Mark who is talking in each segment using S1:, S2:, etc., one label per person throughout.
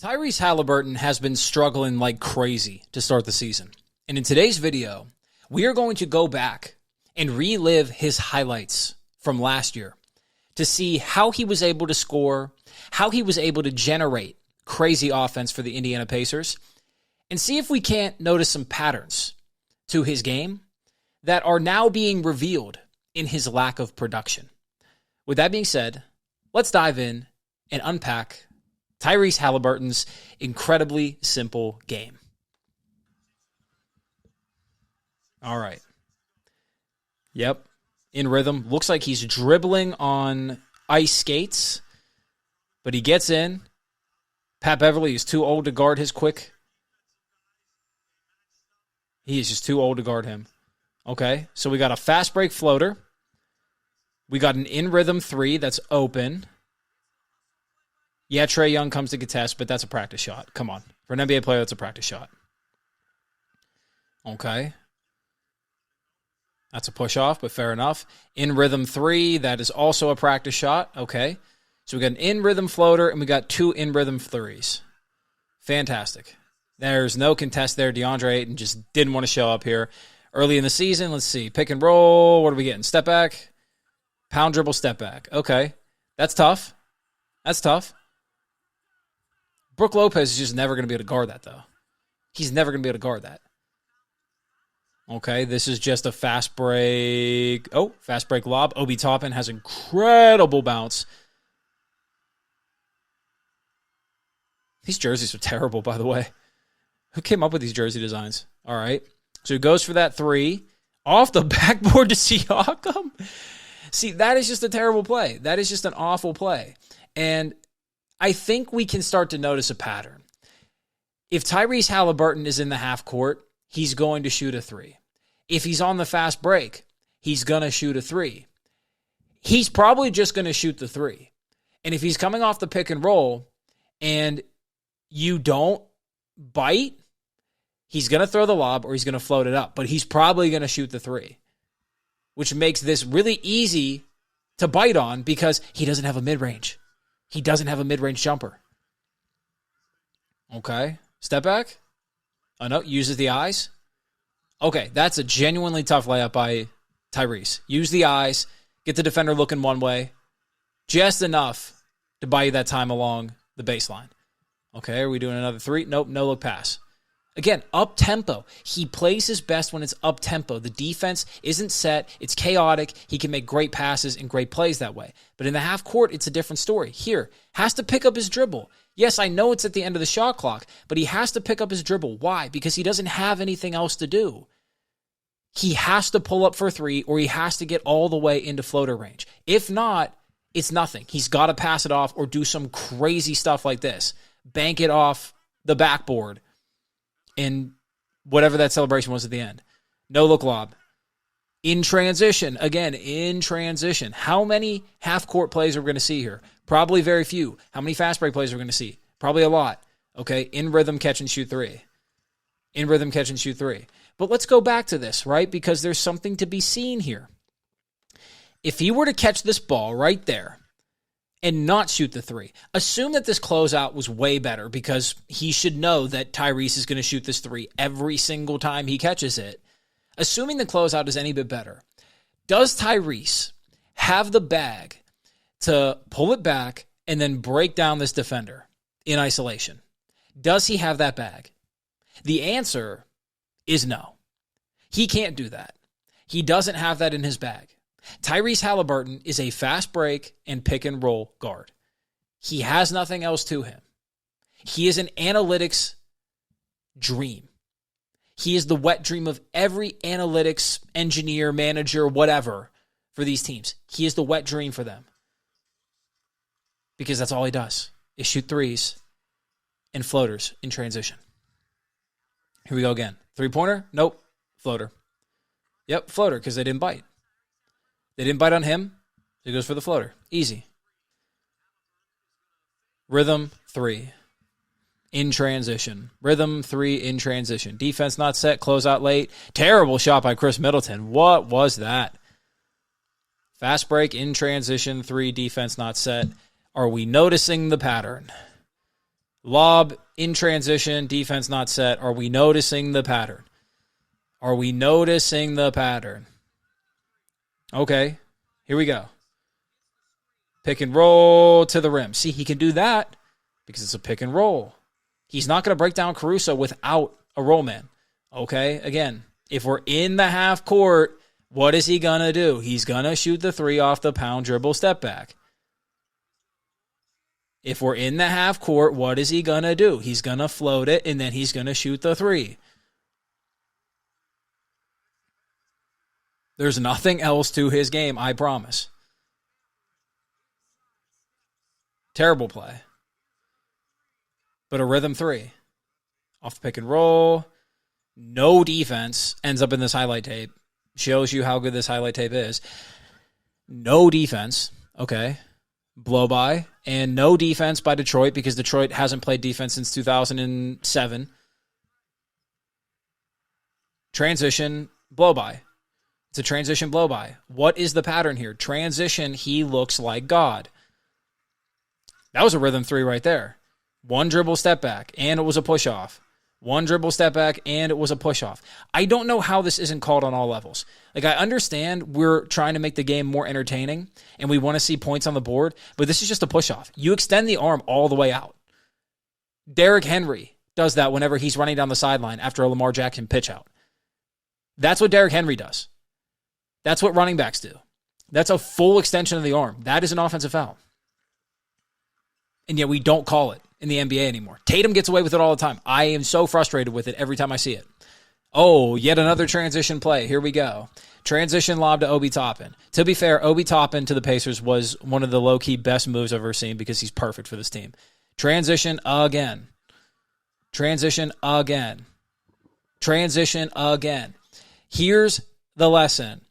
S1: Tyrese Haliburton has been struggling like crazy to start the season. And in today's video, we are going to go back and relive his highlights from last year to see how he was able to score, how he was able to generate crazy offense for the Indiana Pacers, and see if we can't notice some patterns to his game that are now being revealed in his lack of production. With that being said, let's dive in and unpack Tyrese Haliburton's incredibly simple game. All right. Yep. In rhythm. Looks like he's dribbling on ice skates, but he gets in. Pat Beverly is too old to guard his quick. He is just too old to guard him. Okay. So we got a fast break floater. We got an in-rhythm three that's open. Yeah, Trae Young comes to contest, but that's a practice shot. Come on. For an NBA player, that's a practice shot. Okay. That's a push-off, but fair enough. In-rhythm three, that is also a practice shot. Okay. So we got an in-rhythm floater, and we got two in-rhythm threes. Fantastic. There's no contest there. DeAndre Ayton just didn't want to show up here. Early in the season, let's see. Pick and roll. What are we getting? Step back. Pound dribble, step back. Okay. That's tough. That's tough. Brook Lopez is just never going to be able to guard that, though. He's never going to be able to guard that. Okay, this is just a fast break. Oh, fast break lob. Obi Toppin has incredible bounce. These jerseys are terrible, by the way. Who came up with these jersey designs? All right. So he goes for that three. Off the backboard to Siakam. See, that is just a terrible play. That is just an awful play. And I think we can start to notice a pattern. If Tyrese Haliburton is in the half court, he's going to shoot a three. If he's on the fast break, he's going to shoot a three. He's probably just going to shoot the three. And if he's coming off the pick and roll and you don't bite, he's going to throw the lob or he's going to float it up. But he's probably going to shoot the three, which makes this really easy to bite on because he doesn't have a mid-range. He doesn't have a mid-range jumper. Okay. Step back. Oh, no. Uses the eyes. Okay. That's a genuinely tough layup by Tyrese. Use the eyes. Get the defender looking one way. Just enough to buy you that time along the baseline. Okay. Are we doing another three? Nope. No look pass. Again, up-tempo. He plays his best when it's up-tempo. The defense isn't set. It's chaotic. He can make great passes and great plays that way. But in the half court, it's a different story. Here, has to pick up his dribble. Yes, I know it's at the end of the shot clock, but he has to pick up his dribble. Why? Because he doesn't have anything else to do. He has to pull up for three or he has to get all the way into floater range. If not, it's nothing. He's got to pass it off or do some crazy stuff like this. Bank it off the backboard. And whatever that celebration was at the end. No look lob. In transition. Again, in transition. How many half-court plays are we going to see here? Probably very few. How many fast break plays are we going to see? Probably a lot. Okay, in rhythm, catch and shoot three. In rhythm, catch and shoot three. But let's go back to this, right? Because there's something to be seen here. If he were to catch this ball right there, and not shoot the three. Assume that this closeout was way better because he should know that Tyrese is going to shoot this three every single time he catches it. Assuming the closeout is any bit better, does Tyrese have the bag to pull it back and then break down this defender in isolation? Does he have that bag? The answer is no. He can't do that. He doesn't have that in his bag. Tyrese Haliburton is a fast break and pick and roll guard. He has nothing else to him. He is an analytics dream. He is the wet dream of every analytics engineer, manager, whatever for these teams. He is the wet dream for them. Because that's all he does is shoot threes and floaters in transition. Here we go again. Three-pointer? Nope. Floater. Yep, floater because they didn't bite. They didn't bite on him, so he goes for the floater. Easy. Rhythm, three. In transition. Rhythm, three, in transition. Defense not set, close out late. Terrible shot by Chris Middleton. What was that? Fast break, in transition, three, defense not set. Are we noticing the pattern? Lob in transition, defense not set. Are we noticing the pattern? Are we noticing the pattern? Okay, here we go. Pick and roll to the rim. See, he can do that because it's a pick and roll. He's not going to break down Caruso without a roll man. Okay, again, if we're in the half court, what is he going to do? He's going to shoot the three off the pound dribble step back. If we're in the half court, what is he going to do? He's going to float it, and then he's going to shoot the three. There's nothing else to his game, I promise. Terrible play. But a rhythm three. Off the pick and roll. No defense. Ends up in this highlight tape. Shows you how good this highlight tape is. No defense. Okay. Blow by. And no defense by Detroit because Detroit hasn't played defense since 2007. Transition. Blow by. It's a transition blow by. What is the pattern here? Transition. He looks like God. That was a rhythm three right there. One dribble step back, and it was a push-off. One dribble step back, and it was a push-off. I don't know how this isn't called on all levels. Like, I understand we're trying to make the game more entertaining, and we want to see points on the board, but this is just a push-off. You extend the arm all the way out. Derrick Henry does that whenever he's running down the sideline after a Lamar Jackson pitch out. That's what Derrick Henry does. That's what running backs do. That's a full extension of the arm. That is an offensive foul. And yet we don't call it in the NBA anymore. Tatum gets away with it all the time. I am so frustrated with it every time I see it. Oh, yet another transition play. Here we go. Transition lob to Obi Toppin. To be fair, Obi Toppin to the Pacers was one of the low-key best moves I've ever seen because he's perfect for this team. Transition again. Transition again. Transition again. Here's the lesson.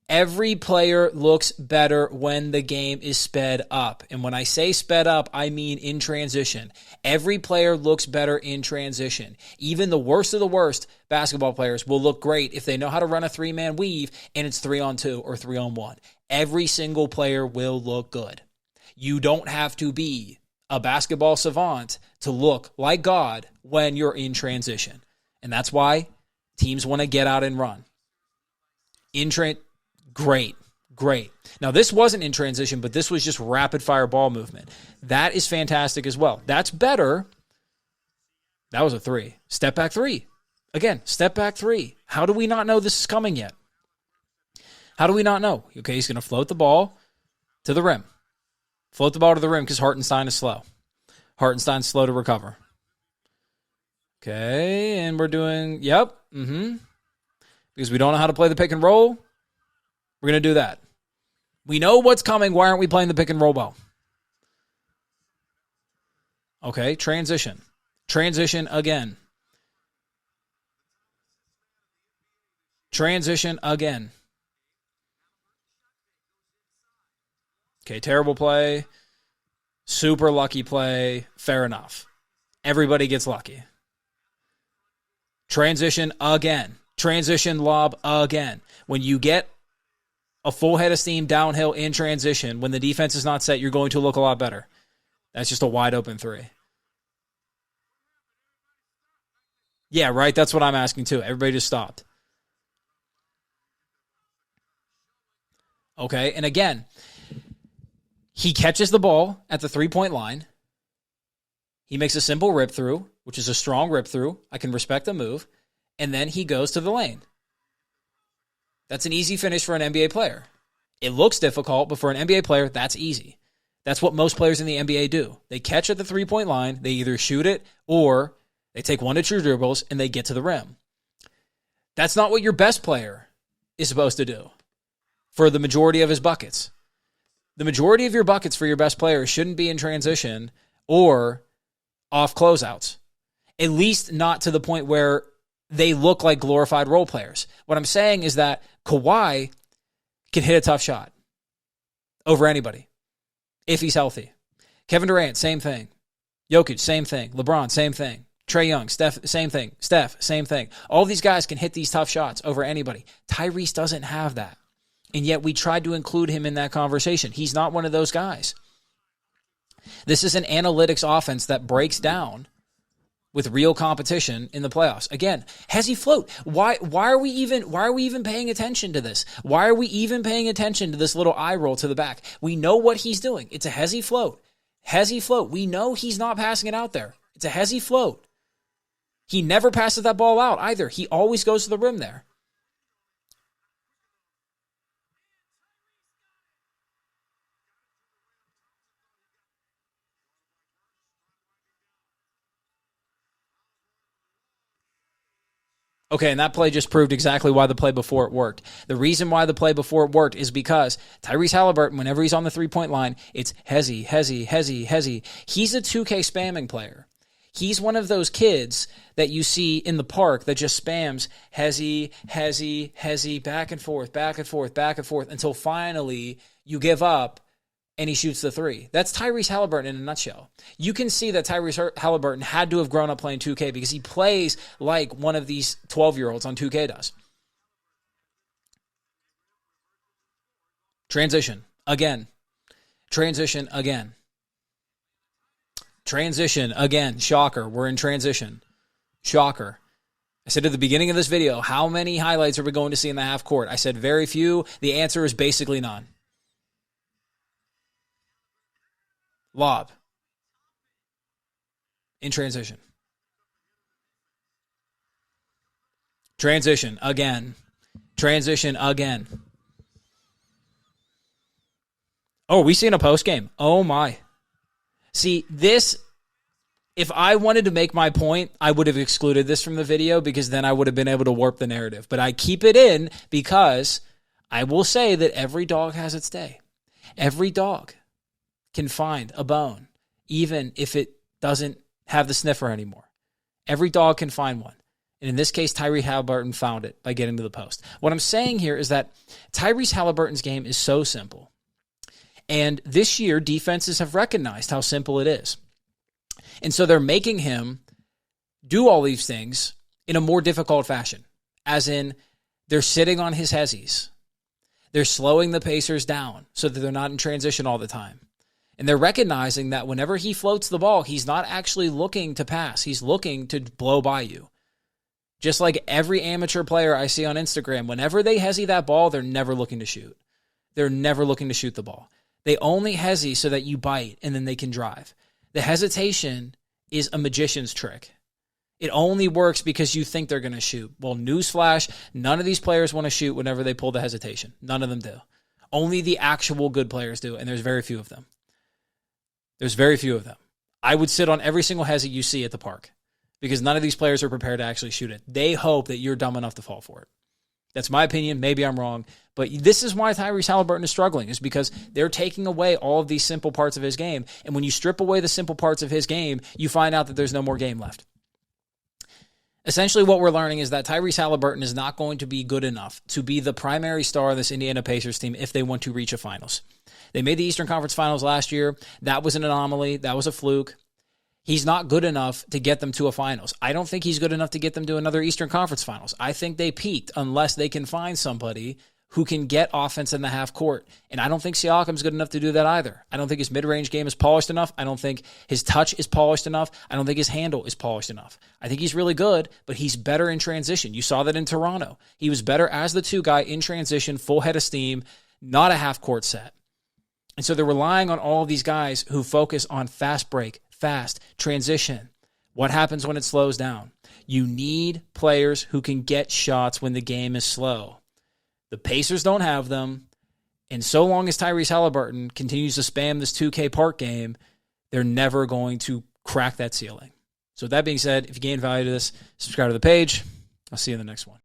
S1: Every player looks better when the game is sped up. And when I say sped up, I mean in transition. Every player looks better in transition. Even the worst of the worst basketball players will look great if they know how to run a three-man weave and it's 3-on-2 or 3-on-1. Every single player will look good. You don't have to be a basketball savant to look like God when you're in transition. And that's why teams want to get out and run. Great. Now, this wasn't in transition, but this was just rapid-fire ball movement. That is fantastic as well. That's better. That was a three. Step back three. Again, step back three. How do we not know this is coming yet? How do we not know? Okay, he's going to float the ball to the rim. Float the ball to the rim because Hartenstein is slow. Hartenstein's slow to recover. Okay, and we're doing, because we don't know how to play the pick and roll. We're going to do that. We know what's coming. Why aren't we playing the pick and roll well? Okay, transition. Transition again. Transition again. Okay, terrible play. Super lucky play. Fair enough. Everybody gets lucky. Transition again. Transition lob again. When you get a full head of steam downhill in transition, when the defense is not set, you're going to look a lot better. That's just a wide open three. Yeah, right? That's what I'm asking too. Everybody just stopped. Okay, and again, he catches the ball at the three-point line. He makes a simple rip through, which is a strong rip through. I can respect the move. And then he goes to the lane. That's an easy finish for an NBA player. It looks difficult, but for an NBA player, that's easy. That's what most players in the NBA do. They catch at the three-point line, they either shoot it, or they take 1 to 2 dribbles, and they get to the rim. That's not what your best player is supposed to do for the majority of his buckets. The majority of your buckets for your best player shouldn't be in transition or off closeouts. At least not to the point where they look like glorified role players. What I'm saying is that Kawhi can hit a tough shot over anybody if he's healthy. Kevin Durant, same thing. Jokic, same thing. LeBron, same thing. Trae Young, Steph, same thing. Steph, same thing. All these guys can hit these tough shots over anybody. Tyrese doesn't have that. And yet we tried to include him in that conversation. He's not one of those guys. This is an analytics offense that breaks down with real competition in the playoffs. Again, hezzy float. Why are we even paying attention to this? Why are we even paying attention to this little eye roll to the back? We know what he's doing. It's a hezzy float. Hezzy float. We know he's not passing it out there. It's a hezzy float. He never passes that ball out either. He always goes to the rim there. Okay, and that play just proved exactly why the play before it worked. The reason why the play before it worked is because Tyrese Haliburton, whenever he's on the three-point line, it's hezzy, hezzy, hezzy, hezzy. He's a 2K spamming player. He's one of those kids that you see in the park that just spams hezzy, hezzy, hezzy, back and forth, back and forth, back and forth, until finally you give up and he shoots the three. That's Tyrese Haliburton in a nutshell. You can see that Tyrese Haliburton had to have grown up playing 2K because he plays like one of these 12-year-olds on 2K does. Transition again. Transition again. Transition again. Shocker. We're in transition. Shocker. I said at the beginning of this video, how many highlights are we going to see in the half court? I said very few. The answer is basically none. Lob. In transition. Transition again. Transition again. Oh, we seen a post game. Oh my. See, this, if I wanted to make my point, I would have excluded this from the video because then I would have been able to warp the narrative. But I keep it in because I will say that every dog has its day. Every dog can find a bone, even if it doesn't have the sniffer anymore. Every dog can find one. And in this case, Tyrese Haliburton found it by getting to the post. What I'm saying here is that Tyrese Haliburton's game is so simple. And this year, defenses have recognized how simple it is. And so they're making him do all these things in a more difficult fashion. As in, they're sitting on his hezzies. They're slowing the Pacers down so that they're not in transition all the time. And they're recognizing that whenever he floats the ball, he's not actually looking to pass. He's looking to blow by you. Just like every amateur player I see on Instagram, whenever they hezzy that ball, they're never looking to shoot. They're never looking to shoot the ball. They only hezzy so that you bite and then they can drive. The hesitation is a magician's trick. It only works because you think they're going to shoot. Well, newsflash, none of these players want to shoot whenever they pull the hesitation. None of them do. Only the actual good players do, and there's very few of them. There's very few of them. I would sit on every single hezzy you see at the park because none of these players are prepared to actually shoot it. They hope that you're dumb enough to fall for it. That's my opinion. Maybe I'm wrong. But this is why Tyrese Haliburton is struggling, is because they're taking away all of these simple parts of his game. And when you strip away the simple parts of his game, you find out that there's no more game left. Essentially what we're learning is that Tyrese Haliburton is not going to be good enough to be the primary star of this Indiana Pacers team if they want to reach a finals. They made the Eastern Conference Finals last year. That was an anomaly. That was a fluke. He's not good enough to get them to a finals. I don't think he's good enough to get them to another Eastern Conference Finals. I think they peaked unless they can find somebody who can get offense in the half court. And I don't think Siakam's good enough to do that either. I don't think his mid-range game is polished enough. I don't think his touch is polished enough. I don't think his handle is polished enough. I think he's really good, but he's better in transition. You saw that in Toronto. He was better as the two guy in transition, full head of steam, not a half court set. And so they're relying on all of these guys who focus on fast break, fast transition. What happens when it slows down? You need players who can get shots when the game is slow. The Pacers don't have them, and so long as Tyrese Haliburton continues to spam this 2K park game, they're never going to crack that ceiling. So with that being said, if you gain value to this, subscribe to the page. I'll see you in the next one.